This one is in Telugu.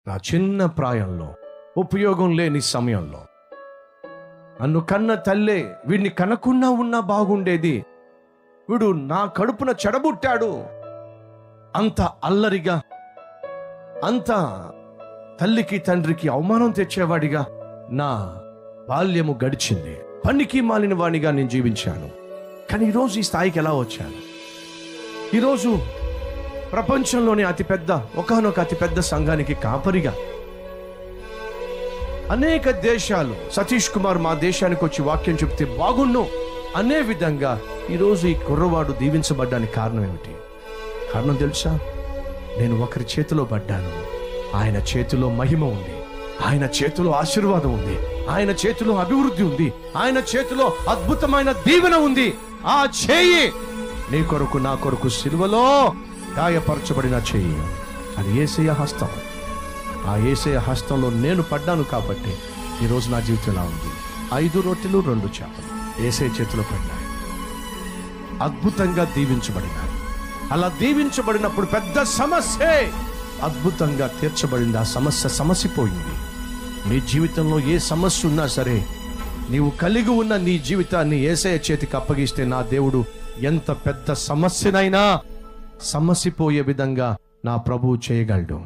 నా చిన్న ప్రాయంలో, ఉపయోగం లేని సమయంలో నన్ను కన్న తల్లే వీడిని కనకుండా ఉన్నా బాగుండేది, వీడు నా కడుపున చెడబుట్టాడు, అంత అల్లరిగా, అంత తల్లికి తండ్రికి అవమానం తెచ్చేవాడిగా నా బాల్యము గడిచింది. పనికి మాలిన వాడిగా నేను జీవించాను. కానీ ఈరోజు ఈ స్థాయికి ఎలా వచ్చాను? ఈరోజు ప్రపంచంలోనే ఒకానొక అతిపెద్ద సంఘానికి కాపరిగా, అనేక దేశాలు సతీష్ కుమార్ మా దేశానికి వచ్చి వాక్యం చెప్తే బాగుండు అనే విధంగా ఈరోజు ఈ కుర్రవాడు దీవించబడ్డానికి కారణం ఏమిటి? కారణం తెలుసా? నేను ఒకరి చేతిలో పడ్డాను. ఆయన చేతిలో మహిమ ఉంది, ఆయన చేతిలో ఆశీర్వాదం ఉంది, ఆయన చేతిలో అభివృద్ధి ఉంది, ఆయన చేతిలో అద్భుతమైన దీవెన ఉంది. ఆ చేయి నీ కొరకు నా కొరకు సిలువలో గాయపరచబడిన చేయి, అది యేసయ్య హస్తం. ఆ యేసయ్య హస్తంలో నేను పడ్డాను కాబట్టి ఈరోజు నా జీవితం ఎలా ఉంది. 5 రొట్టెలు 2 చేపలు యేసయ్య చేతిలో పడ్డాయి, అద్భుతంగా దీవించబడినాయి. అలా దీవించబడినప్పుడు పెద్ద సమస్య అద్భుతంగా తీర్చబడింది. ఆ సమస్యపోయింది. నీ జీవితంలో ఏ సమస్య ఉన్నా సరే, నీవు కలిగి ఉన్న నీ జీవితాన్ని యేసయ్య చేతికి అప్పగిస్తే నా దేవుడు ఎంత పెద్ద సమస్యనైనా సమసిపోయే విధంగా నా ప్రభువు చేయగలడు.